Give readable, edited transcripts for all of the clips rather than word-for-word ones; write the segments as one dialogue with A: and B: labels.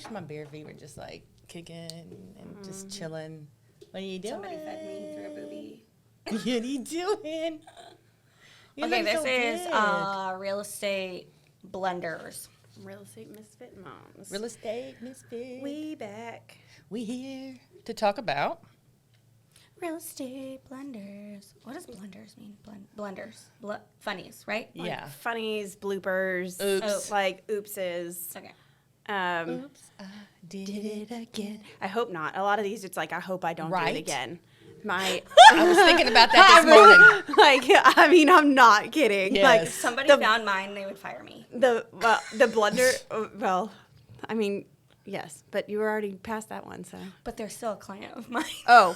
A: wish my bare feet were just like kicking and just chilling. What are you doing?
B: Somebody fed me through a booby.
A: What are you doing? You
B: Okay,
A: look
B: this
A: so
B: is
A: good.
B: real estate blunders.
C: Real Estate Misfit Moms.
A: Real estate misfit.
C: We back.
A: We here to talk about
B: Real estate blunders. What does blunders mean? Blunders. Funnies, right?
A: yeah.
C: Funnies, bloopers.
A: Oops.
C: Like oopses.
B: Okay.
A: Oops, I did it again.
C: I hope not. A lot of these, it's like, I hope I don't do
A: Right.
C: it again.
A: I was thinking about that this morning.
C: Like, I mean, I'm not kidding.
A: Yes.
C: Like,
B: If somebody
C: the-
B: found mine, they would fire me.
C: the blunder, well, I mean, yes, but you were already past that one, so.
B: But they're still a client of mine.
C: Oh,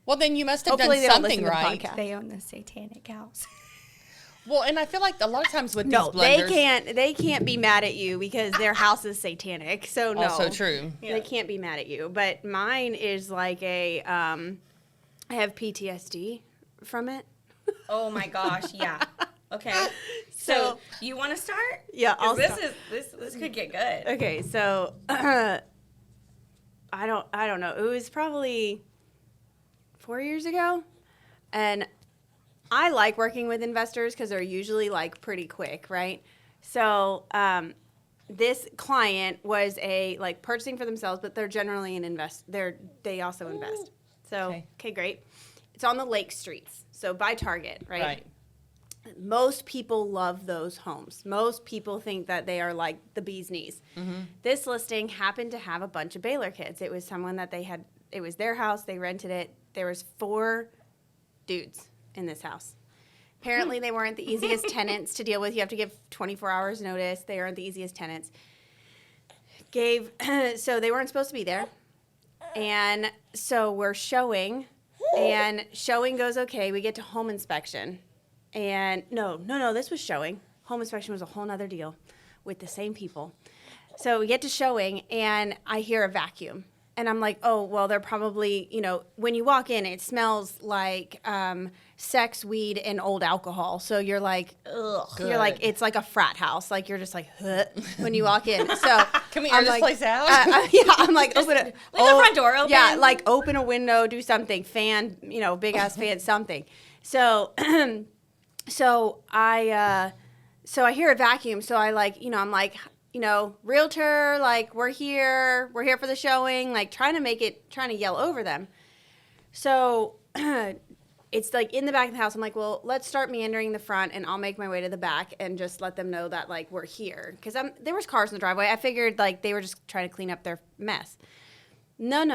A: Well, then you must have
C: hopefully
A: done
C: they don't
A: something
C: listen to the
A: right.
C: podcast.
B: They own the satanic house.
A: Well, and I feel like a lot of times with
C: No,
A: these blunders,
C: they can't be mad at you because their house is satanic. So no,
A: also true.
C: They can't be mad at you. But mine is like a, I have PTSD from it.
B: Oh my gosh, yeah. Okay. So you want to start?
C: Yeah,
B: 'Cause
C: I'll
B: this
C: start.
B: this could get good.
C: Okay, so I don't know. It was probably 4 years ago, and I like working with investors because they're usually like pretty quick, right? So this client was like purchasing for themselves, but they're generally an they also invest. So okay, great. It's on the lake streets, so by Target, right?
A: Right.
C: Most people love those homes. Most people think that they are like the bee's knees.
A: Mm-hmm.
C: This listing happened to have a bunch of Baylor kids. It was someone that it was their house. They rented it. There was 4 dudes in this house. Apparently, they weren't the easiest tenants to deal with. You have to give 24 hours notice. They aren't the easiest tenants. So they weren't supposed to be there. And so we're showing, and showing goes okay. We get to home inspection. And no, this was showing. Home inspection was a whole nother deal with the same people. So we get to showing, and I hear a vacuum. And I'm like, oh, well, they're probably, when you walk in, it smells like sex, weed, and old alcohol. So you're like, ugh.
A: Good.
C: You're like, it's like a frat house. Like, you're just like, huh, when you walk in. So
A: Can we air this place out?
C: yeah, I'm like, open it.
B: Leave the front door open.
C: Yeah, like open a window, do something, fan, big ass fan, something. So, so I hear a vacuum. So I I'm like, realtor, like we're here for the showing, like trying to yell over them. So it's like in the back of the house. I'm like, well, let's start meandering the front, and I'll make my way to the back and just let them know that like we're here, because there was cars in the driveway. I figured like they were just trying to clean up their mess. No.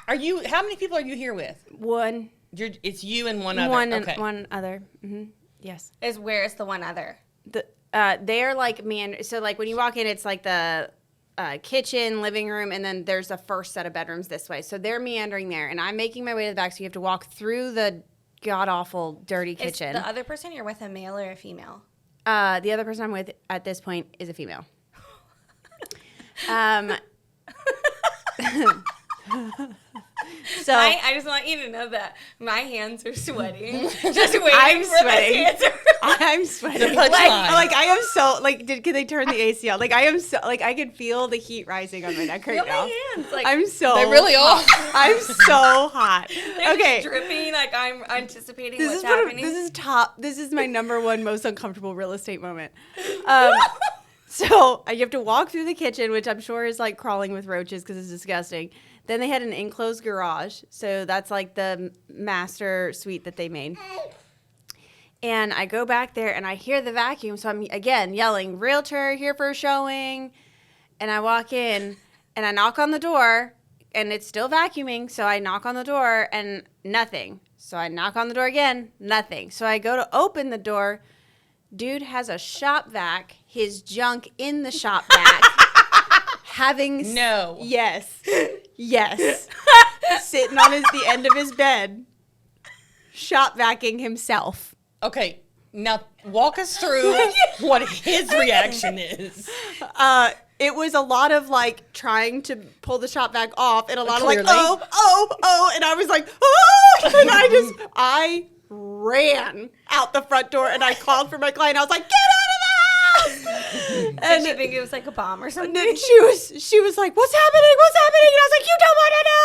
A: How many people are you here with?
C: One.
A: It's you and one other. Okay.
C: One other. Yes.
B: Where's the one other?
C: They're like so like when you walk in, it's like the kitchen, living room, and then there's a first set of bedrooms this way. So they're meandering there, and I'm making my way to the back. So you have to walk through the god awful dirty kitchen.
B: Is the other person you're with a male or a female?
C: The other person I'm with at this point is a female. So
B: I just want you to know that my hands are sweating. Just waiting
C: I'm
B: for
C: sweating.
B: this answer.
C: I'm sweating.
A: punchline.
C: Like I am so like. Can they turn the AC on? Like I am so like I can feel the heat rising on my neck right
B: Feel
C: now.
B: my hands. Like,
C: I'm so.
A: They really are.
C: I'm so hot.
B: they're
C: Okay.
B: just dripping. Like I'm anticipating
C: This
B: what's
C: is what
B: happening.
C: this is my number one most uncomfortable real estate moment. So you have to walk through the kitchen, which I'm sure is like crawling with roaches because it's disgusting. Then they had an enclosed garage, so that's like the master suite that they made. And I go back there and I hear the vacuum, so I'm again yelling, "Realtor, here for a showing." And I walk in and I knock on the door, and it's still vacuuming, so I knock on the door and nothing. So I knock on the door again, nothing. So I go to open the door. Dude has a shop vac, his junk in the shop vac.
A: No.
C: Yes. Sitting on the end of his bed, shop vacuuming himself.
A: Okay, now walk us through what his reaction is.
C: It was a lot of like trying to pull the shop vac off, and a lot
A: Clearly.
C: of like, oh, and I was like, oh, and I ran out the front door, and I called for my client. I was like, "Get out of the house!"
B: And she think it was like a bomb or something.
C: then she was like, "What's happening? What's happening?" And I was like, "You don't want to know."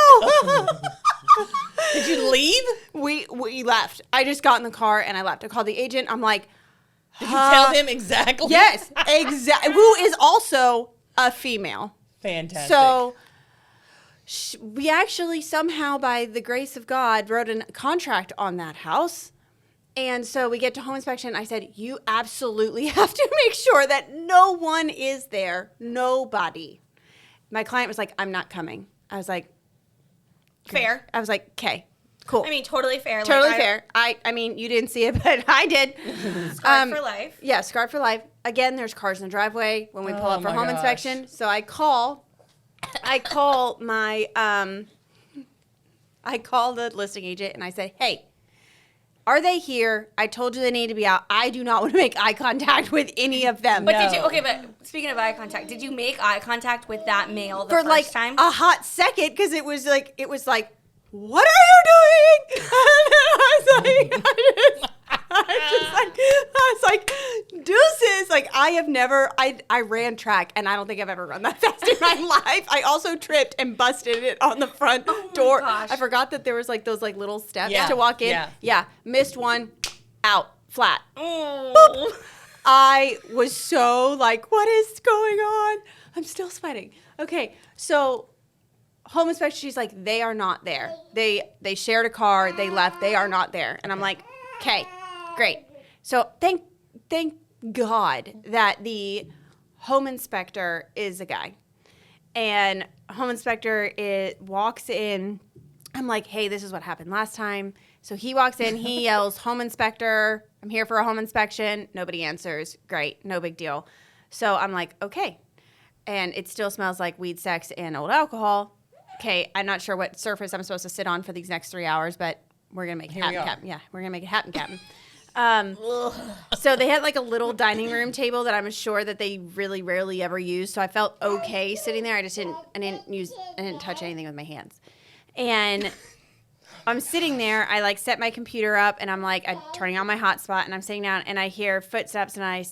A: Did you leave?
C: We left. I just got in the car and I left. I called the agent. I'm like,
A: Did you tell him exactly?
C: yes, exactly. Who is also a female.
A: Fantastic.
C: So we actually somehow, by the grace of God, wrote a contract on that house. And so we get to home inspection. I said, you absolutely have to make sure that no one is there. Nobody. My client was like, I'm not coming. I was like,
B: Fair.
C: I was like, okay, cool.
B: I mean, totally fair.
C: Totally
B: like,
C: fair. I mean, you didn't see it, but I did.
B: Scarred for life.
C: Yeah, scarred for life. Again, there's cars in the driveway when we pull up for
A: my
C: home
A: gosh.
C: inspection. So I call my I call the listing agent and I say, hey, are they here? I told you they need to be out. I do not want to make eye contact with any of them.
B: But
A: No.
B: did you? Okay, but speaking of eye contact, did you make eye contact with that male the
C: For
B: first
C: like
B: time?
C: a hot second, because it was like, what are you doing? And I was like, deuces. Like, I ran track, and I don't think I've ever run that fast in my life. I also tripped and busted it on the front door.
B: gosh.
C: I forgot that there was like those like little steps
A: Yeah,
C: to walk in.
A: yeah.
C: Missed one, out, flat.
B: Oh.
C: I was so like, what is going on? I'm still sweating. Okay, so home inspection, she's like, they are not there. They shared a car, they left, they are not there. And I'm like, okay, great. So thank God that the home inspector is a guy. And home inspector walks in. I'm like, hey, this is what happened last time. So he walks in, he yells, home inspector, I'm here for a home inspection. Nobody answers. Great, no big deal. So I'm like, okay. And it still smells like weed, sex, and old alcohol. Okay, I'm not sure what surface I'm supposed to sit on for these next 3 hours, but we're going to make it happen, Captain. Yeah, we're going to make it happen, Captain. So they had like a little dining room table that I'm sure that they really rarely ever use. So I felt okay sitting there. I didn't touch anything with my hands. And I'm sitting there. I like set my computer up and I'm like turning on my hotspot and I'm sitting down and I hear footsteps and I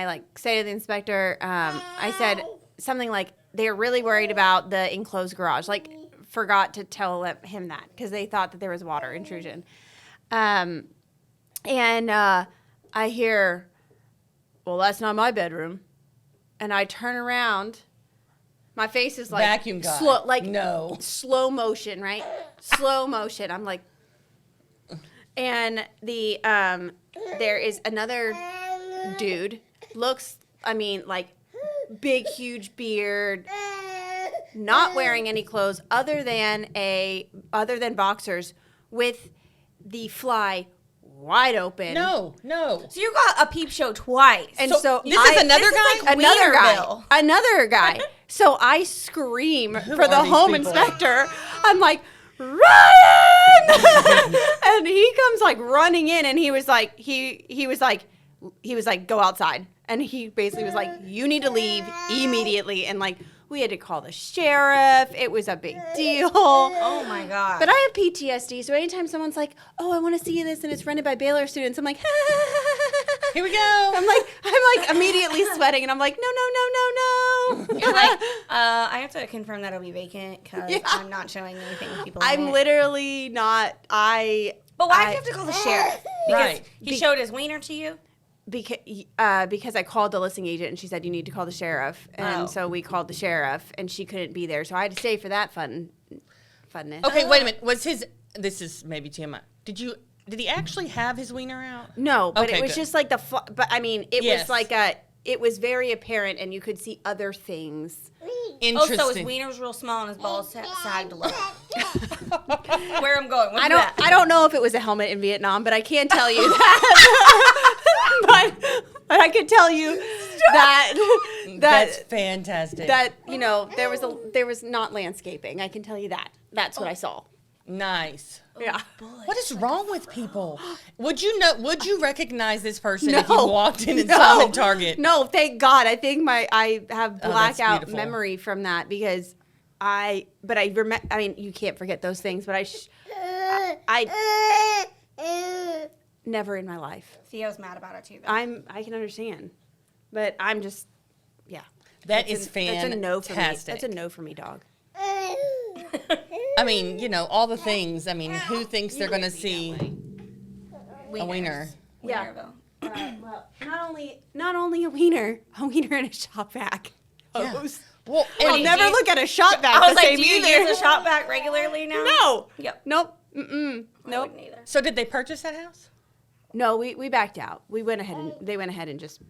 C: like say to the inspector, I said something like, they're really worried about the enclosed garage. Like, forgot to tell him that because they thought that there was water intrusion. And I hear, well, that's not my bedroom. And I turn around. My face is like
A: Vacuum guy. No.
C: Slow motion, right? Slow motion. I'm like, and there is another dude. Looks, like big, huge beard. Not wearing any clothes other than boxers, with the fly wide open.
A: No.
B: So you got a peep show twice.
C: And
A: So
C: so
A: this is another
B: this is
A: guy?
B: like
C: Another guy. So I scream for
A: are
C: the
A: these
C: home
A: people?
C: inspector. I'm like, Ryan! And he comes like running in, and he was like, go outside. And he basically was like, you need to leave immediately. And like, we had to call the sheriff. It was a big deal.
B: Oh my god.
C: But I have PTSD, so anytime someone's like, oh, I want to see this, and it's rented by Baylor students, I'm like,
A: Here we go.
C: I'm like immediately sweating, and I'm like, no.
B: You're like, I have to confirm that it'll be vacant because I'm not showing anything with people.
C: I'm
B: in it.
C: literally not.
B: But why do you have to call the sheriff? Because
A: Right.
B: he showed his wiener to you.
C: Because I called the listing agent and she said you need to call the sheriff, and
B: Oh.
C: so we called the sheriff and she couldn't be there, so I had to stay for that funness.
A: Okay, wait a minute. This is maybe TMI. Did he actually have his wiener out?
C: No, but
A: Okay,
C: it was
A: good.
C: just like it
A: Yes.
C: was like it was very apparent, and you could see other things.
B: Oh,
A: Interesting.
B: so his wiener's real small and his balls sagged a little. Where I'm going? What's
C: I
B: that?
C: don't know if it was a helmet in Vietnam, but I can tell you that. but I can tell you that
A: That's fantastic.
C: that there was not landscaping. I can tell you that. That's what I saw.
A: Nice.
C: Yeah.
A: What is wrong with people? Would you recognize this person if you
C: No.
A: walked in and saw him in Target?
C: No, thank God. I think I have
A: Oh, that's
C: blackout
A: beautiful.
C: memory from that because I remember. I mean, you can't forget those things, but Never in my life.
B: Theo's mad about it too. Though.
C: I can understand, but I'm just, yeah.
A: That is fantastic.
C: That's a no for me. That's a no for me, dog.
A: I mean, you know, all the things. I mean, who thinks they're going to see a wiener?
C: Yeah. Well, not only a wiener in a shop vac.
A: Yeah.
C: Hose.
A: Well,
C: I'll
A: and
C: never look at a shop vac
B: I was
C: the
B: like,
C: same
B: do you
C: either.
B: use a shop vac regularly now?
C: No.
B: Yep.
C: Nope. Mm-mm.
B: I
C: Nope.
B: wouldn't either.
A: So did they purchase that house?
C: No, we backed out. They went ahead and just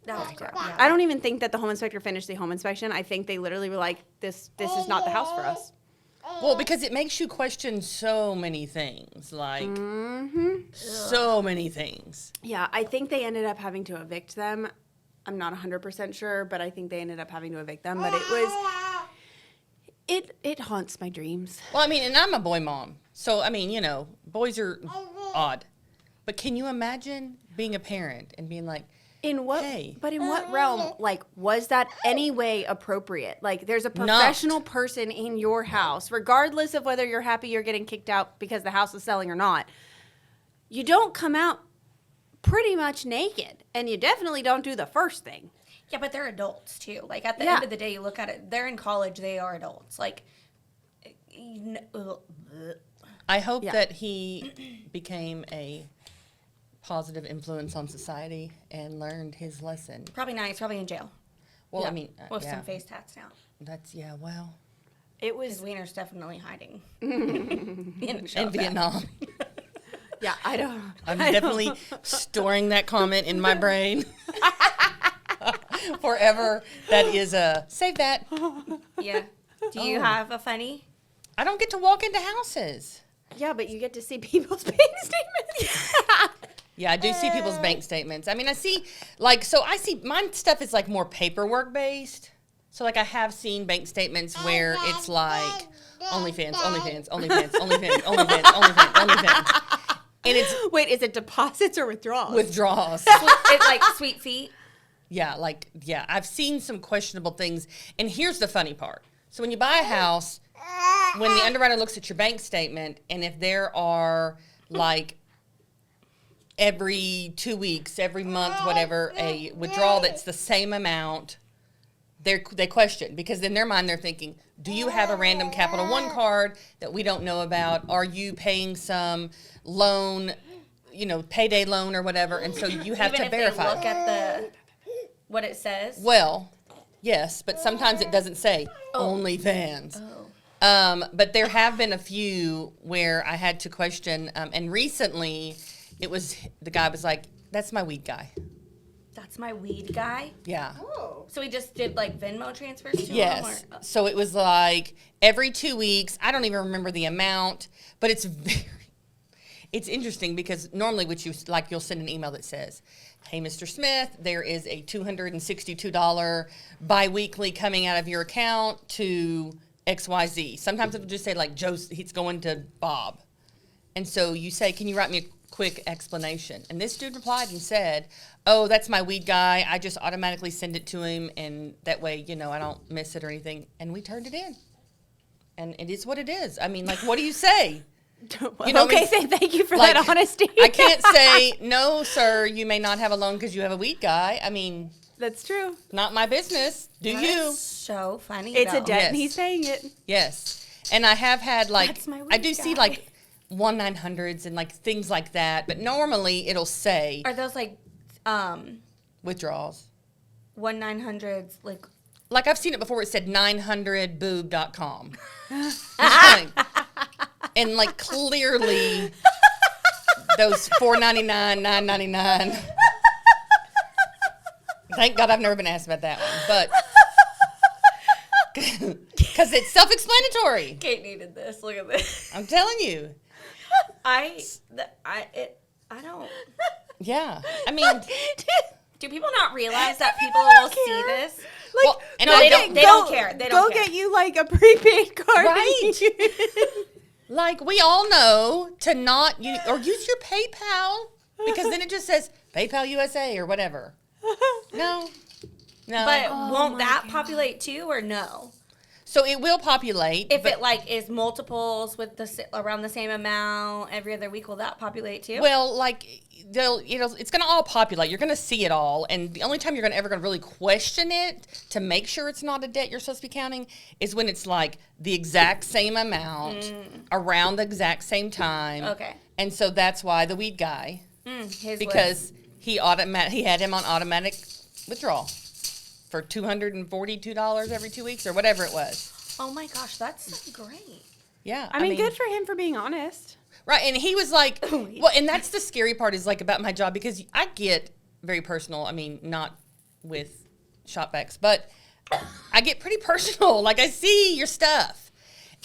B: That was
C: backed out.
B: crap. Yeah.
C: I don't even think that the home inspector finished the home inspection. I think they literally were like, this is not the house for us.
A: Well, because it makes you question so many things, like
C: Mm-hmm.
A: so many things.
C: Yeah, I think they ended up having to evict them. I'm not 100% sure, but I think they ended up having to evict them. But it haunts my dreams.
A: Well, I mean, and I'm a boy mom, so I mean, you know, boys are odd. But can you imagine being a parent and being like,
C: In what?
A: Hey.
C: But in what realm? Like, was that any way appropriate? Like, there's a professional person in your house, regardless of whether you're happy you're getting kicked out because the house is selling or not. You don't come out pretty much naked, and you definitely don't do the first thing.
B: Yeah, but they're adults too. Like at the
C: Yeah.
B: end of the day, you look at it. They're in college. They are adults. Like,
A: I hope
C: Yeah.
A: that he became a positive influence on society and learned his lesson.
B: probably not. He's probably in jail
A: Well,
C: Yeah.
A: I mean,
B: with
A: yeah,
B: some face tats now.
A: that's well,
C: It
B: His
C: was,
B: wiener's definitely hiding in a shop
A: in
B: vac.
A: Vietnam.
C: yeah, I don't.
A: I'm definitely storing that comment in my brain forever. That is save that.
B: Yeah. Do you have a funny?
A: I don't get to walk into houses.
C: Yeah, but you get to see people's bank statements.
A: Yeah, I do see people's bank statements. I mean, I see, like, so I see, my stuff is like more paperwork based. So, like, I have seen bank statements where it's like OnlyFans, OnlyFans, OnlyFans, OnlyFans, OnlyFans, OnlyFans, OnlyFans. And it's
C: Wait, is it deposits or withdrawals?
A: withdrawals.
B: It's like sweet feet.
A: Yeah, I've seen some questionable things. And here's the funny part. So when you buy a house, when the underwriter looks at your bank statement, and if there are like every 2 weeks, every month, whatever, a withdrawal that's the same amount, they question, because in their mind they're thinking, do you have a random Capital One card that we don't know about? Are you paying some loan, payday loan or whatever? And so you have
B: Even
A: to
B: if
A: verify.
B: they look at what it says.
A: Well, yes, but sometimes it doesn't say OnlyFans. But there have been a few where I had to question, and recently the guy was like, that's my weed guy.
B: That's my weed guy.
A: Yeah.
B: So he just did like Venmo transfers to him?
A: Yes.
B: Or,
A: So it was like every 2 weeks. I don't even remember the amount, but it's interesting because normally you'll send an email that says, hey, Mr. Smith, there is a $262 biweekly coming out of your account to XYZ. Sometimes it'll just say like he's going to Bob. And so you say, can you write me a quick explanation? And this dude replied and said, oh, that's my weed guy. I just automatically send it to him, and that way, I don't miss it or anything. And we turned it in. And it is what it is. I mean, like, what do you say?
C: Well, okay, thank you for
A: Like,
C: that honesty.
A: I can't say, no, sir, you may not have a loan because you have a weed guy. I mean,
C: That's true.
A: not my business. Do
B: That
A: you?
B: is so funny.
C: It's a
B: though.
C: debt, and
A: Yes.
C: he's paying it.
A: Yes. And I have had, like,
B: That's my
A: I do
B: weed
A: see,
B: guy.
A: like, 1-900s and, like, things like that. But normally it'll say
B: Are those like
A: withdrawals.
B: 1-900s like
A: Like, I've seen it before. It said 900boob.com. And, like, clearly those $4.99, $9.99. Thank God I've never been asked about that one. But because it's self-explanatory.
B: Kate needed this. Look at this.
A: I'm telling you.
B: I don't.
A: Yeah. I mean,
B: Do people not realize that people will see this?
C: Like,
A: well, and
B: No,
A: I
B: they
A: don't.
B: don't care. They don't
C: go
B: care.
C: get you like a prepaid card.
A: Right. Like, we all know to not use your PayPal, because then it just says PayPal USA or whatever. No.
B: But
C: Oh
B: won't
C: my
B: that
C: God.
B: populate too, or no?
A: So it will populate.
B: If
A: but-
B: it like is multiples with around the same amount every other week, will that populate too?
A: Well, like it's going to all populate. You're going to see it all, and the only time you're ever going to really question it to make sure it's not a debt you're supposed to be counting is when it's like the exact same amount around the exact same time.
B: Okay.
A: And so that's why the weed guy,
B: His
A: because he had him on automatic withdrawal for $242 every 2 weeks or whatever it was.
B: oh my gosh, that's great.
A: Yeah,
C: I mean, good for him for being honest.
A: Right, and he was like, well, and that's the scary part is like about my job because I get very personal. I mean, not with shopbacks, but I get pretty personal. Like I see your stuff,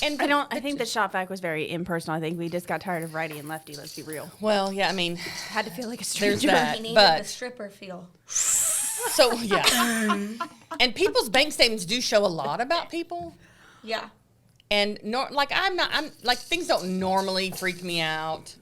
A: and
C: I think the shop vac was very impersonal. I think we just got tired of righty and lefty. Let's be real.
A: Well, yeah, I mean,
C: Had to feel like a
A: there's
C: stranger.
A: that,
B: He needed
A: but
B: the stripper feel.
A: so yeah, and people's bank statements do show a lot about people.
B: Yeah.
A: And I'm like things don't normally freak me out,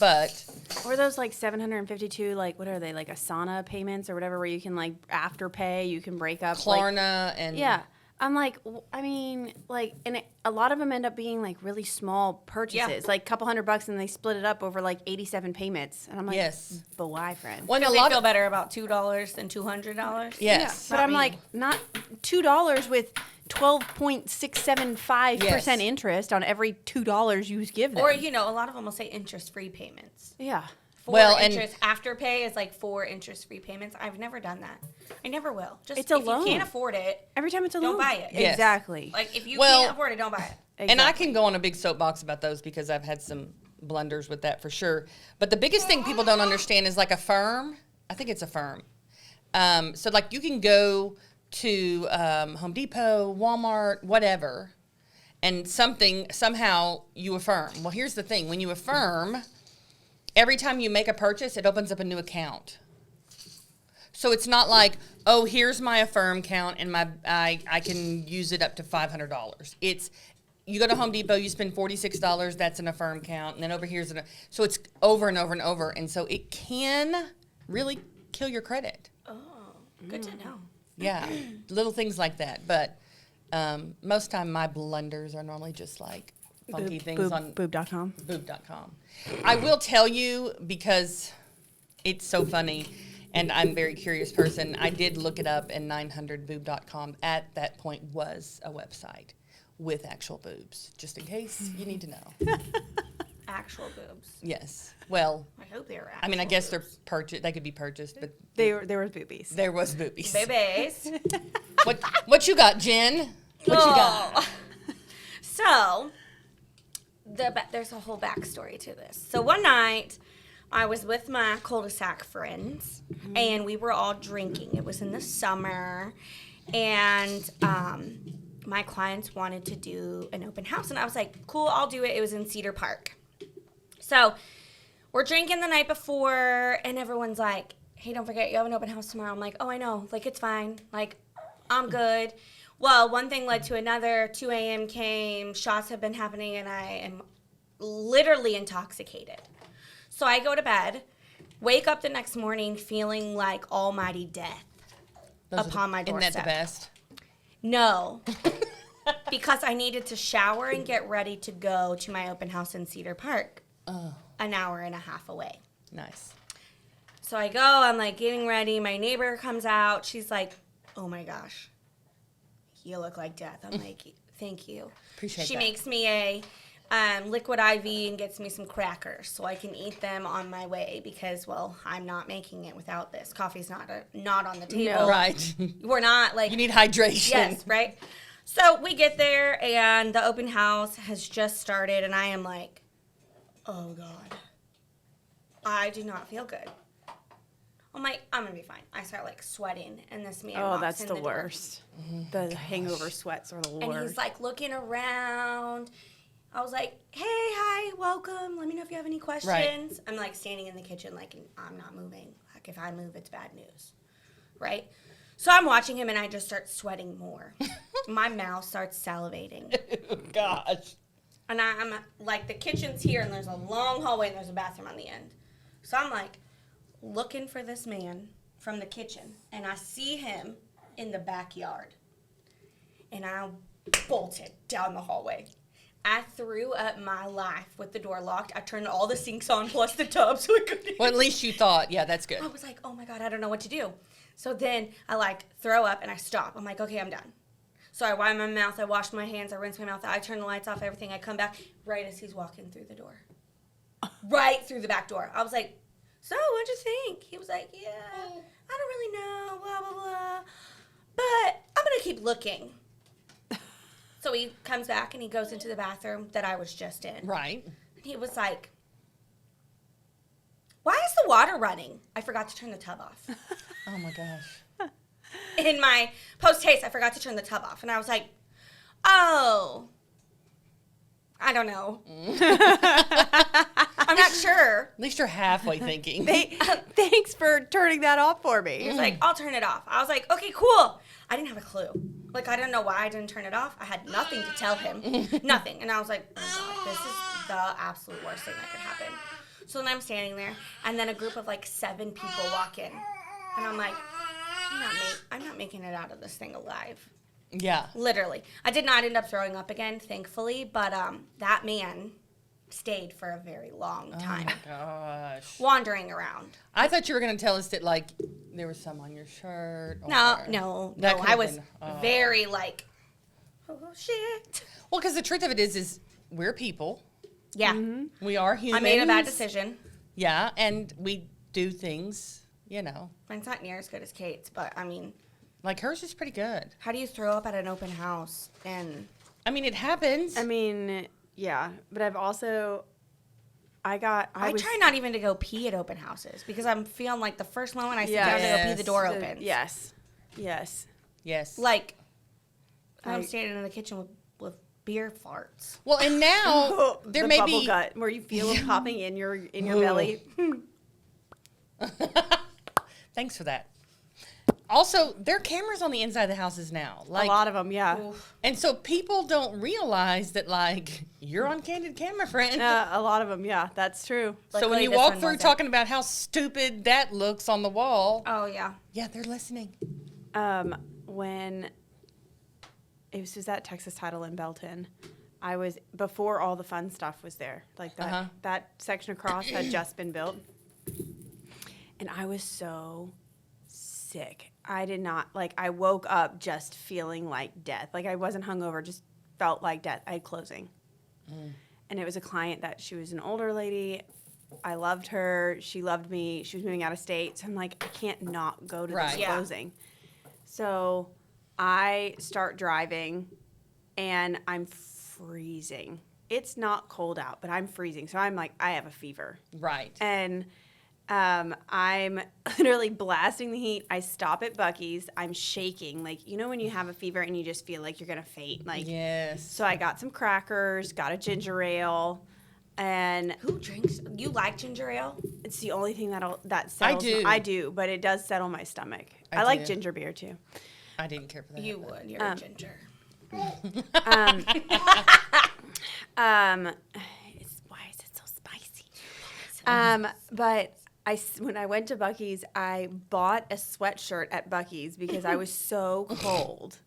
A: but
C: Or those like 752, like what are they, like Asana payments or whatever, where you can like after pay, you can break up.
A: Klarna and
C: Yeah. I'm like, I mean, like, and a lot of them end up being like really small purchases, like a couple $100, and they split it up over like 87 payments. And I'm like,
A: Yes.
C: but why, friend?
A: Well, and
B: Because
A: a
B: they
A: lot
B: feel
A: of
B: better about $2 than $200.
A: yes,
C: But I'm like, not $2 with 12.675%
A: Yes.
C: interest on every $2 you give them.
B: Or, a lot of them will say interest-free payments.
C: Yeah.
B: Interest after pay is like 4 interest-free payments. I've never done that. I never will. Just
C: It's a
B: if
C: loan.
B: you can't afford it,
C: Every time it's a
B: don't
C: loan.
B: buy it.
A: Yes.
C: Exactly.
B: Like if you
A: Well-
B: can't afford it, don't buy it.
A: And I can go on a big soapbox about those because I've had some blunders with that for sure. But the biggest thing people don't understand is like a firm. I think it's a firm. So like you can go to Home Depot, Walmart, whatever, and somehow you affirm. Well, here's the thing: when you affirm, every time you make a purchase, it opens up a new account. So it's not like, oh, here's my affirm count and I can use it up to $500. It's you go to Home Depot, you spend $46, that's an affirm count, and then over here's so it's over and over and over, and so it can really kill your credit.
B: Oh, good to know.
A: Yeah, little things like that. But most time my blunders are normally just like funky things on
C: Boob.com.
A: boob.com. I will tell you because it's so funny and I'm a very curious person. I did look it up and 900boob.com at that point was a website with actual boobs, just in case you need to know.
B: Actual boobs.
A: Yes. Well,
B: I hope they're actual.
A: I mean, I guess they could be purchased, but
C: There were boobies.
A: there was boobies.
B: babies.
A: What you got, Jen? What you got?
B: So, there's a whole backstory to this. So one night, I was with my cul-de-sac friends, and we were all drinking. It was in the summer, and my clients wanted to do an open house, and I was like, cool, I'll do it. It was in Cedar Park. So we're drinking the night before, and everyone's like, hey, don't forget, you have an open house tomorrow. I'm like, oh, I know. Like, it's fine. Like, I'm good. Well, one thing led to another. 2 a.m. came. Shots have been happening, and I am literally intoxicated. So I go to bed, wake up the next morning feeling like almighty death upon my doorstep.
A: Isn't that the best?
B: No. Because I needed to shower and get ready to go to my open house in Cedar Park. An hour and a half away.
A: Nice.
B: So I go, I'm like getting ready. My neighbor comes out. She's like, oh my gosh, you look like death. I'm like, thank you.
A: Appreciate
B: She
A: that.
B: makes me a liquid IV and gets me some crackers so I can eat them on my way because, well, I'm not making it without this. Coffee's not on the table.
A: Right.
B: We're not like.
A: You need hydration.
B: Yes, right? So we get there, and the open house has just started, and I am like, oh, God. I do not feel good. I'm like, I'm going to be fine. I start, like, sweating, and this man
C: Oh,
B: walks
C: that's
B: in
C: the
B: door.
C: worst. The hangover sweats are the worst.
B: And he's, like, looking around. I was like, hey, hi, welcome. Let me know if you have any questions.
A: Right.
B: I'm, like, standing in the kitchen, like, I'm not moving. Like, if I move, it's bad news. Right? So I'm watching him, and I just start sweating more. My mouth starts salivating.
A: Oh, gosh.
B: And I'm like, the kitchen's here, and there's a long hallway, and there's a bathroom on the end. So I'm like, looking for this man from the kitchen, and I see him in the backyard. And I bolted down the hallway. I threw up my life with the door locked. I turned all the sinks on plus the tub so I couldn't.
A: Well, at least you thought, yeah, that's good.
B: I was like, oh my God, I don't know what to do. So then I like throw up and I stop. I'm like, okay, I'm done. So I wipe my mouth, I wash my hands, I rinse my mouth, I turn the lights off, everything. I come back right as he's walking through the door. Right through the back door. I was like, so what'd you think? He was like, yeah, I don't really know, blah, blah, blah. But I'm going to keep looking. So he comes back and he goes into the bathroom that I was just in.
A: Right.
B: And he was like, why is the water running? I forgot to turn the tub off.
A: Oh, my gosh.
B: In my post-haste, I forgot to turn the tub off. And I was like, oh, I don't know. I'm not sure.
A: At least you're halfway thinking.
C: Thanks for turning that off for me.
B: He was like, I'll turn it off. I was like, okay, cool. I didn't have a clue. Like, I don't know why I didn't turn it off. I had nothing to tell him. Nothing. And I was like, oh, God, this is the absolute worst thing that could happen. So then I'm standing there, and then a group of, like, 7 people walk in. And I'm like, I'm not making it out of this thing alive.
A: Yeah.
B: Literally. I did not end up throwing up again, thankfully, but that man stayed for a very long time.
A: Oh, my gosh.
B: Wandering around.
A: I thought you were going to tell us that, like, there was some on your shirt.
B: No.
A: That could
B: I
A: have
B: was
A: been,
B: very like, oh, shit.
A: Well, because the truth of it is we're people.
B: Yeah.
A: We are humans.
B: I made a bad decision.
A: Yeah, and we do things, you know.
B: Mine's not near as good as Kate's, but I mean.
A: Like, hers is pretty good.
B: How do you throw up at an open house? And
A: I mean, it happens.
C: I mean, yeah, but I've also, I
B: try not even to go pee at open houses because I'm feeling like the first moment I sit down to go pee, the door opens.
C: Yes.
B: Like, I'm standing in the kitchen with beer farts.
A: Well, and now there
C: the
A: may
C: bubble
A: be
C: gut where you feel it popping in your belly.
A: Thanks for that. Also, there are cameras on the inside of the houses now. Like,
C: A lot of them, yeah.
B: Oof.
A: And so people don't realize that, like, you're on candid camera, friend.
C: A lot of them, yeah. That's true.
A: So when
B: Luckily,
A: you
B: this
A: walk
B: one
A: through
B: wasn't.
A: talking about how stupid that looks on the wall,
B: Oh, yeah.
A: yeah, they're listening.
C: When it was just that Texas title in Belton, I was before all the fun stuff was there. Like that section across had just been built, and I was so sick. I did not I woke up just feeling like death. Like I wasn't hungover, just felt like death. I had closing, and it was a client that she was an older lady. I loved her. She loved me. She was moving out of state, so I'm like, I can't not go to this
B: Yeah.
C: closing. So I start driving, and I'm freezing. It's not cold out, but I'm freezing. So I'm like, I have a fever.
A: Right.
C: And I'm literally blasting the heat. I stop at Buc-ee's. I'm shaking. Like, you know when you have a fever and you just feel like you're going to faint? Like,
A: Yes.
C: So I got some crackers, got a ginger ale, and
B: Who drinks? You like ginger ale?
C: it's the only thing that settles.
A: do.
C: I do, but it does settle my stomach.
A: I
C: I like
A: do.
C: ginger beer too.
A: I didn't care for that.
B: You would. You're a ginger.
C: Why is it so spicy? But when I went to Buc-ee's, I bought a sweatshirt at Buc-ee's because I was so cold.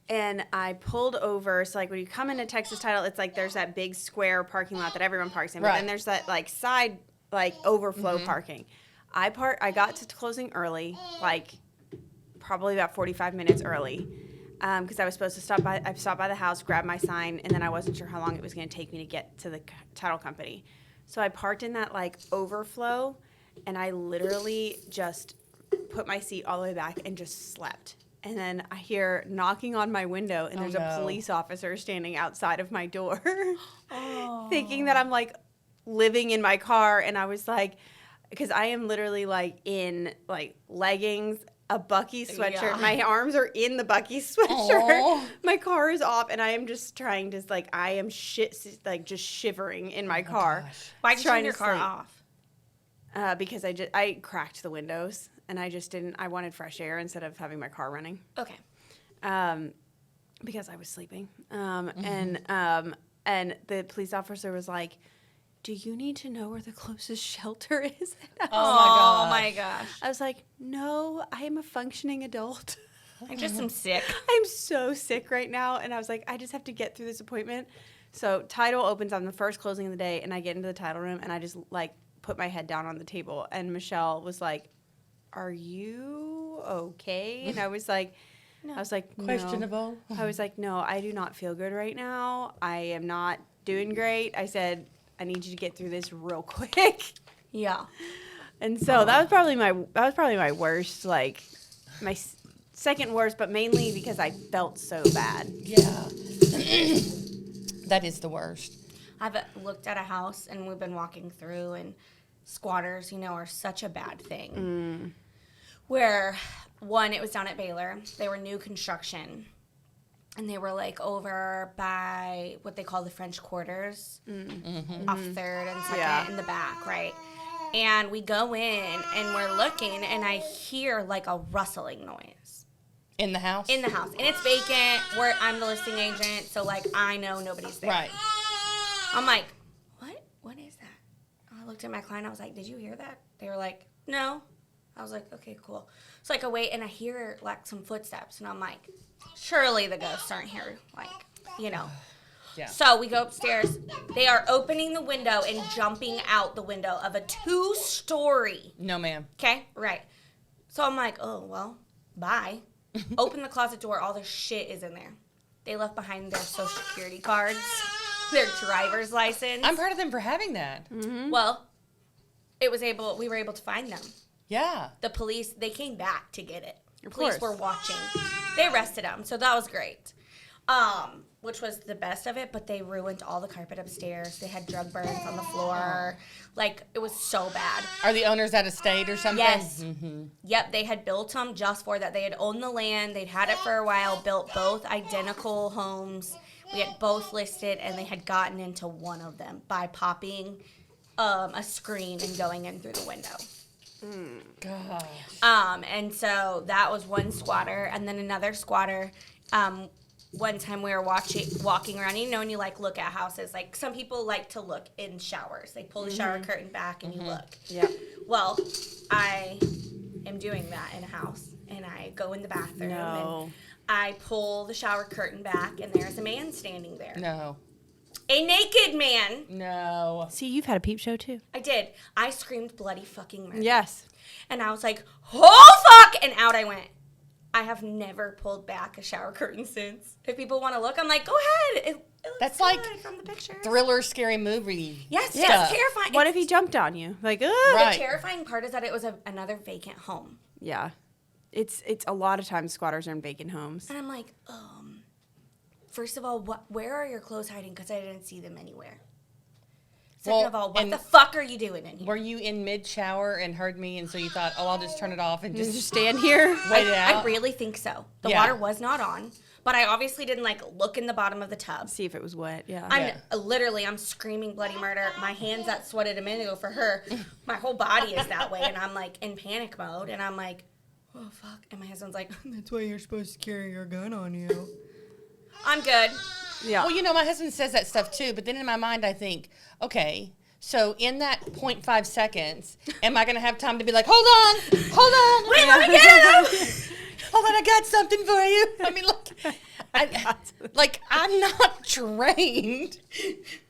C: And I pulled over. So, like, when you come into Texas Title, it's like there's that big square parking lot that everyone parks in. But
A: Right.
C: then there's that, like, side, like, overflow parking. I got to closing early, like, probably about 45 minutes early. Because I was supposed to stop by the house, grab my sign, and then I wasn't sure how long it was going to take me to get to the title company. So I parked in that, like, overflow, and I literally just put my seat all the way back and just slept. And then I hear knocking on my window, and there's a police officer standing outside of my door, thinking that I'm, like, living in my car. And I was like, because I am literally, like, in, like, leggings, a Buc-ee's sweatshirt.
B: Yeah.
C: My arms are in the Buc-ee's sweatshirt.
A: Aw.
C: My car is off, and I am just trying to, like, I am just shivering in my car.
A: gosh.
B: Why'd you
C: trying
B: turn your
C: to
B: car
C: sleep.
B: off?
C: Because I cracked the windows, and I just didn't. I wanted fresh air instead of having my car running.
B: Okay.
C: Because I was sleeping. And the police officer was like, "Do you need to know where the closest shelter is?"
A: Oh, my
B: Oh
A: gosh.
B: my gosh.
C: I was like, "No, I am a functioning adult."
B: I just am sick.
C: I'm so sick right now. And I was like, I just have to get through this appointment. So title opens on the first closing of the day. And I get into the title room and I just like put my head down on the table. And Michelle was like, are you okay? And I was like, no.
A: Questionable.
C: I was like, no, I do not feel good right now. I am not doing great. I said, I need you to get through this real quick.
B: Yeah.
C: And so that was probably my worst, like my second worst, but mainly because I felt so bad.
A: Yeah. That is the worst.
B: I've looked at a house and we've been walking through, and squatters, are such a bad thing. Where, one, it was down at Baylor. They were new construction. And they were, like, over by what they call the French Quarters. Off 3rd and 2nd in the back, right? And we go in, and we're looking, and I hear, like, a rustling noise.
A: In the house?
B: In the house. And it's vacant. I'm the listing agent, so, like, I know nobody's there.
A: Right.
B: I'm like, what is that? I looked at my client. I was like, did you hear that? They were like, no. I was like, okay, cool. So like I wait and I hear like some footsteps, and I'm like, surely the ghosts aren't here, like,
A: Yeah.
B: So we go upstairs. They are opening the window and jumping out the window of a 2-story.
A: No, ma'am.
B: Okay, right. So I'm like, oh well, bye. Open the closet door. All their shit is in there. They left behind their social security cards, their driver's license.
A: I'm proud of them for having that.
C: Mm-hmm.
B: Well, we were able to find them.
A: Yeah.
B: The police, they came back to get it.
C: Of
B: Police
C: course.
B: were watching. They arrested him, so that was great. Which was the best of it, but they ruined all the carpet upstairs. They had drug burns on the floor. Like, it was so bad.
A: Are the owners out of state or something?
B: Yes.
A: Mm-hmm.
B: Yep, they had built them just for that. They had owned the land. They'd had it for a while, built both identical homes. We had both listed, and they had gotten into one of them by popping a screen and going in through the window.
A: Gosh.
B: And so that was one squatter, and then another squatter. One time we were walking around, and you like look at houses. Like some people like to look in showers. They pull the shower curtain back and you look.
C: Yeah.
B: Well, I am doing that in a house, and I go in the bathroom and I pull the shower curtain back, and there's a man standing there.
A: No.
B: A naked man.
A: No.
C: See, you've had a peep show too.
B: I did. I screamed bloody fucking murder.
C: Yes.
B: And I was like, oh, fuck! And out I went. I have never pulled back a shower curtain since. If people want to look, I'm like, go ahead. It looks
A: That's
B: good
A: like
B: from the pictures.
A: Thriller, scary movie.
B: Yes,
A: stuff.
B: that's terrifying.
C: What if he jumped on you? Like,
A: Right.
B: The terrifying part is that it was another vacant home.
C: Yeah. It's a lot of times squatters are in vacant homes.
B: And I'm like, first of all, where are your clothes hiding? Because I didn't see them anywhere. Second of all, what the fuck are you doing in here?
A: Were you in mid-shower and heard me, and so you thought, oh, I'll just turn it off and
C: Just
A: just
C: stand here.
A: wait it out?
B: I really think so. The
A: Yeah.
B: water was not on, but I obviously didn't look in the bottom of the tub.
C: See if it was wet. Yeah.
B: I'm screaming bloody murder. My hands that sweated a minute ago for her. My whole body is that way, and I'm like in panic mode, and I'm like, oh fuck. And my husband's like, that's why you're supposed to carry your gun on you. I'm good.
C: Yeah.
A: Well, my husband says that stuff too, but then in my mind I think, okay, so in that 0.5 seconds, am I going to have time to be like, hold on.
B: Wait, let me get it out.
A: Hold on, I got something for you. I mean, I'm not trained.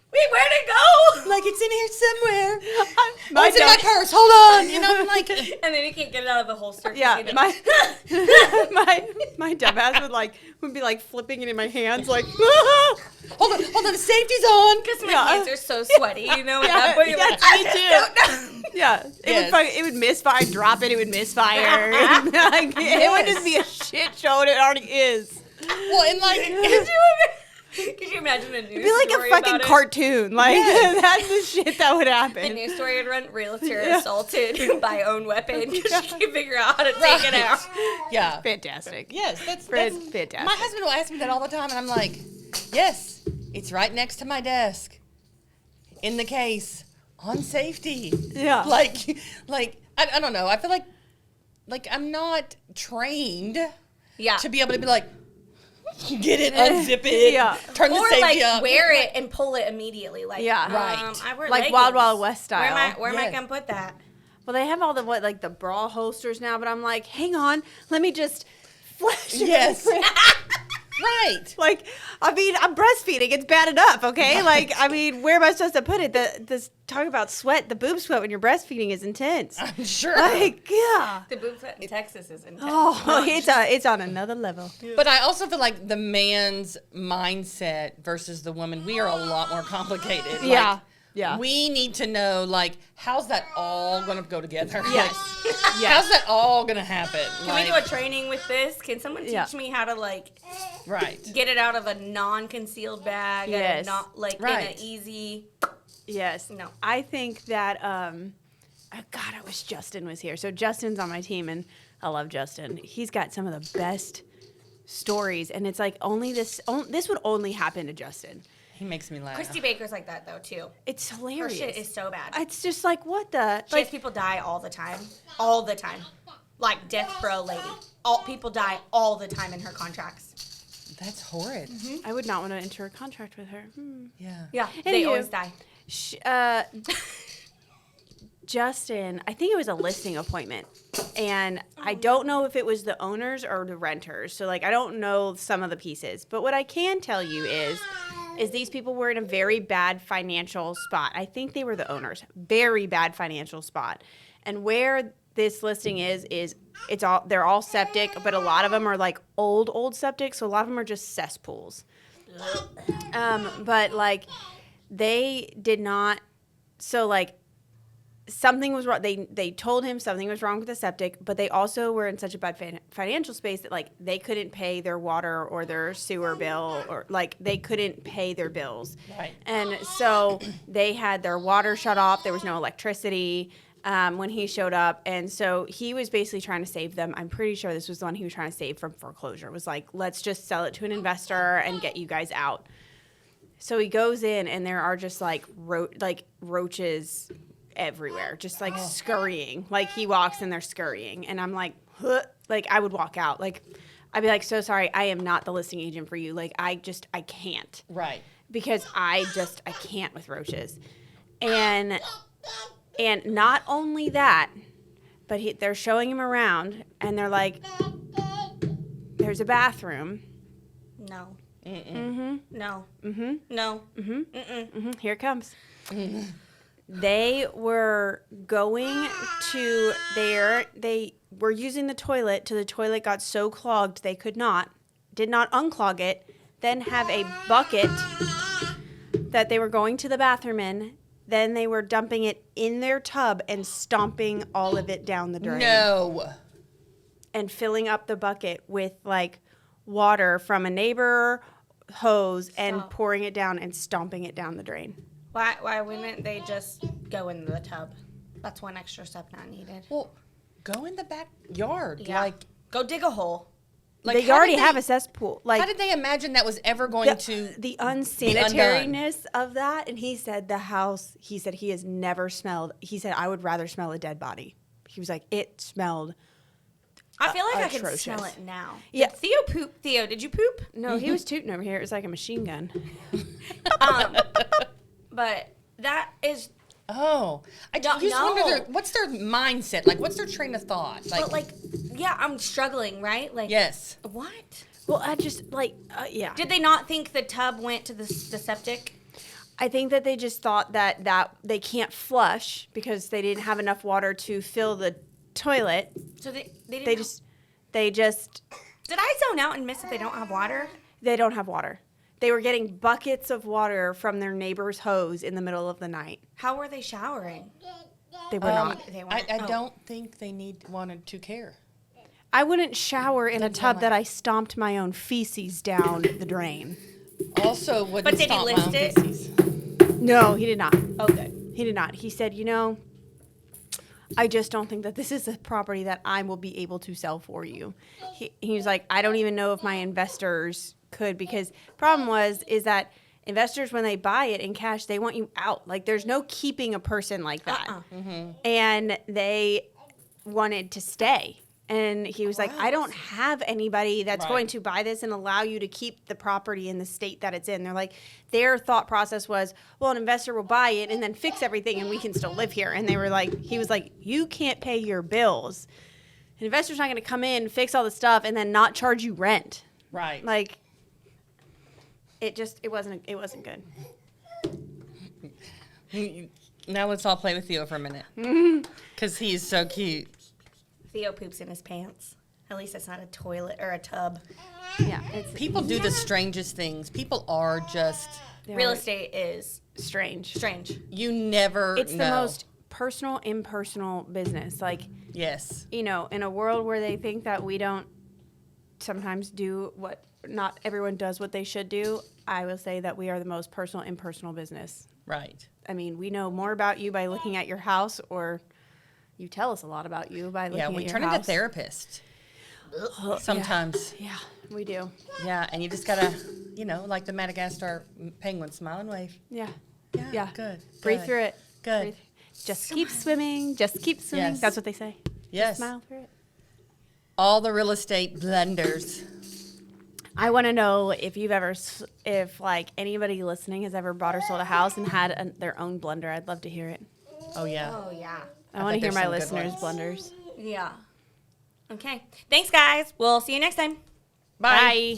B: Wait, where'd it go?
A: Like, it's in here somewhere.
C: My
A: It's in my purse. Hold on. I'm like,
B: And then you can't get it out of the holster.
C: Yeah, my dumbass would be flipping it in my hands like
A: hold on, the safety's on.
B: Because my hands are so sweaty, at that point you're like,
C: me too. Yeah, it would misfire, drop it would misfire. It would just be a shit show, and it already is.
A: Well, and
B: could you imagine a news
C: It'd be like
B: story
C: a fucking
B: about it?
C: cartoon. That's the shit that would
B: A
C: happen.
B: news story would run, realtor assaulted by own weapon because she can't figure out how to take it out.
A: Yeah.
C: Fantastic.
A: Yes, that's
C: Fantastic.
A: My husband will ask me that all the time, and I'm like, yes, it's right next to my desk, in the case, on safety.
C: Yeah.
A: I don't know. I feel like I'm not trained
B: Yeah.
A: to be able to be like, get it, unzip it, turn the
B: Or
A: safety up.
B: wear it and pull it immediately. Right. I wear
C: Like
B: leggings.
C: Wild Wild West style.
B: Where am I
A: Yes.
B: gonna put that?
C: Well, they have all the bra holsters now, but I'm like, hang on, let me just flesh.
A: Yes. Right.
C: Like, I mean, I'm breastfeeding. It's bad enough, okay? Like, I mean, where am I supposed to put it? This talk about sweat, the boob sweat when you're breastfeeding is intense.
A: I'm sure.
C: Like, yeah.
B: The boob sweat in Texas is intense.
C: Oh, it's on another level.
A: But I also feel like the man's mindset versus the woman, we are a lot more complicated.
C: Yeah.
A: Like,
C: Yeah.
A: We need to know, like, how's that all going to go together?
C: Yes.
A: Like,
C: Yes.
A: how's that all going to happen?
B: Can we do a training with this? Can someone teach me how to, like,
A: Right.
B: get it out of a non-concealed bag?
C: Yes.
B: And not, like,
A: Right.
B: in an easy...
C: Yes.
B: No.
C: I think that, God, I wish Justin was here. So Justin's on my team, and I love Justin. He's got some of the best stories, and it's like this would only happen to Justin.
A: He makes me laugh.
B: Christy Baker's like that, though, too.
C: It's
B: Her
C: hilarious.
B: shit is so bad.
C: It's just like, what the?
B: She has people die all the time. All the time. Like death row lady. All people die all the time in her contracts.
A: That's horrid.
C: I would not want to enter a contract with her.
A: Yeah.
B: Yeah, they
C: Anywho.
B: always die.
C: Justin, I think it was a listing appointment, and I don't know if it was the owners or the renters. So, like, I don't know some of the pieces. But what I can tell you is these people were in a very bad financial spot. I think they were the owners. Very bad financial spot. And where this listing is they're all septic, but a lot of them are like old septic. So a lot of them are just cesspools. But like they did not. So like something was wrong. They told him something was wrong with the septic, but they also were in such a bad financial space that like they couldn't pay their water or their sewer bill, or like they couldn't pay their bills.
A: Right.
C: And so they had their water shut off. There was no electricity when he showed up. And so he was basically trying to save them. I'm pretty sure this was the one he was trying to save from foreclosure. It was like, let's just sell it to an investor and get you guys out. So he goes in, and there are just like roaches everywhere, just like scurrying. Like he walks and they're scurrying, and I'm like, huh. Like I would walk out. Like I'd be like, so sorry, I am not the listing agent for you. Like I can't.
A: Right.
C: Because I can't with roaches. And not only that, but they're showing him around, and they're like, there's a bathroom.
B: No.
A: Mm-mm.
B: No.
C: Mm-hmm.
B: No.
C: Mm-hmm.
B: Mm-mm.
C: Mm-hmm. Here it comes. They were going to they were using the toilet till the toilet got so clogged they did not unclog it, then have a bucket that they were going to the bathroom in, then they were dumping it in their tub and stomping all of it down the drain.
A: No.
C: And filling up the bucket with like water from a neighbor hose and
B: Stop.
C: pouring it down and stomping it down the drain.
B: Why wouldn't they just go in the tub? That's one extra step not needed.
A: Well, go in the backyard.
B: Yeah.
A: Like
B: Go dig a hole.
C: They
A: how
C: already
A: did
C: have a cesspool. Like
A: how did they imagine that was ever going to
C: the unsanitariness of that? And he said he has never smelled. He said, I would rather smell a dead body. He was like, it smelled.
B: I feel like I can
C: atrocious.
B: smell it now.
C: Yeah.
B: Did Theo poop? Theo, did you poop?
C: No, he was tooting over here. It was like a machine gun.
B: But that is,
A: Oh, I
B: Don't
A: just wonder
B: know.
A: what's their mindset? Like, what's their train of thought?
B: but like, yeah, I'm struggling, right? Like,
A: yes.
B: what?
C: Well, I just like, yeah.
B: Did they not think the tub went to the septic?
C: I think that they just thought that they can't flush because they didn't have enough water to fill the toilet.
B: So they didn't.
C: They just
B: Did I zone out and miss that they don't have water?
C: they don't have water. They were getting buckets of water from their neighbor's hose in the middle of the night.
B: How were they showering?
C: They were not.
B: They
A: I
B: weren't.
A: don't think they wanted to care.
C: I wouldn't shower in a tub that I stomped my own feces down the drain.
A: Also, wouldn't
B: But did he
A: stomp my
B: list
A: own
B: it?
A: feces.
C: No, he did not.
B: Oh, good.
C: He did not. He said, I just don't think that this is a property that I will be able to sell for you. He was like, I don't even know if my investors could, because problem is that investors, when they buy it in cash, they want you out. Like there's no keeping a person like that. And they wanted to stay. And he was like, I don't have anybody that's
A: Right.
C: going to buy this and allow you to keep the property in the state that it's in. They're like, their thought process was, well, an investor will buy it and then fix everything and we can still live here. And they were like, he was like, you can't pay your bills. An investor's not going to come in, fix all the stuff, and then not charge you rent.
A: Right.
C: Like, it wasn't good.
A: Now let's all play with Theo for a minute. Because he's so cute.
B: Theo poops in his pants. At least it's not a toilet or a tub.
C: Yeah,
A: People do the strangest things. People are just,
B: Real estate is
C: strange.
A: you never
C: It's
A: know.
C: the most personal, impersonal business. Like,
A: Yes.
C: you know, in a world where they think that we don't sometimes do what not everyone does what they should do, I will say that we are the most personal, impersonal business.
A: Right.
C: I mean, we know more about you by looking at your house, or you tell us a lot about you by looking
A: Yeah,
C: at
A: we
C: your
A: turn
C: house.
A: into therapists sometimes.
C: Yeah, we do.
A: Yeah, and you just gotta, like the Madagascar penguin, smile and wave.
C: Yeah.
A: Yeah,
C: Yeah.
A: good.
C: Breathe
A: good,
C: through it.
A: Good.
C: Breathe. Just keep swimming. Just keep swimming.
A: Yes.
C: That's what they say.
A: Yes.
C: Just smile through it.
A: All the real estate blunders.
C: I want to know if like anybody listening has ever bought or sold a house and had their own blunder. I'd love to hear it.
A: Oh yeah.
B: Oh, yeah.
C: I want to hear
A: there's
C: my
A: some good
C: listeners'
A: ones.
C: blunders.
B: Yeah. Okay. Thanks, guys. We'll see you next time.
A: Bye.
C: Bye.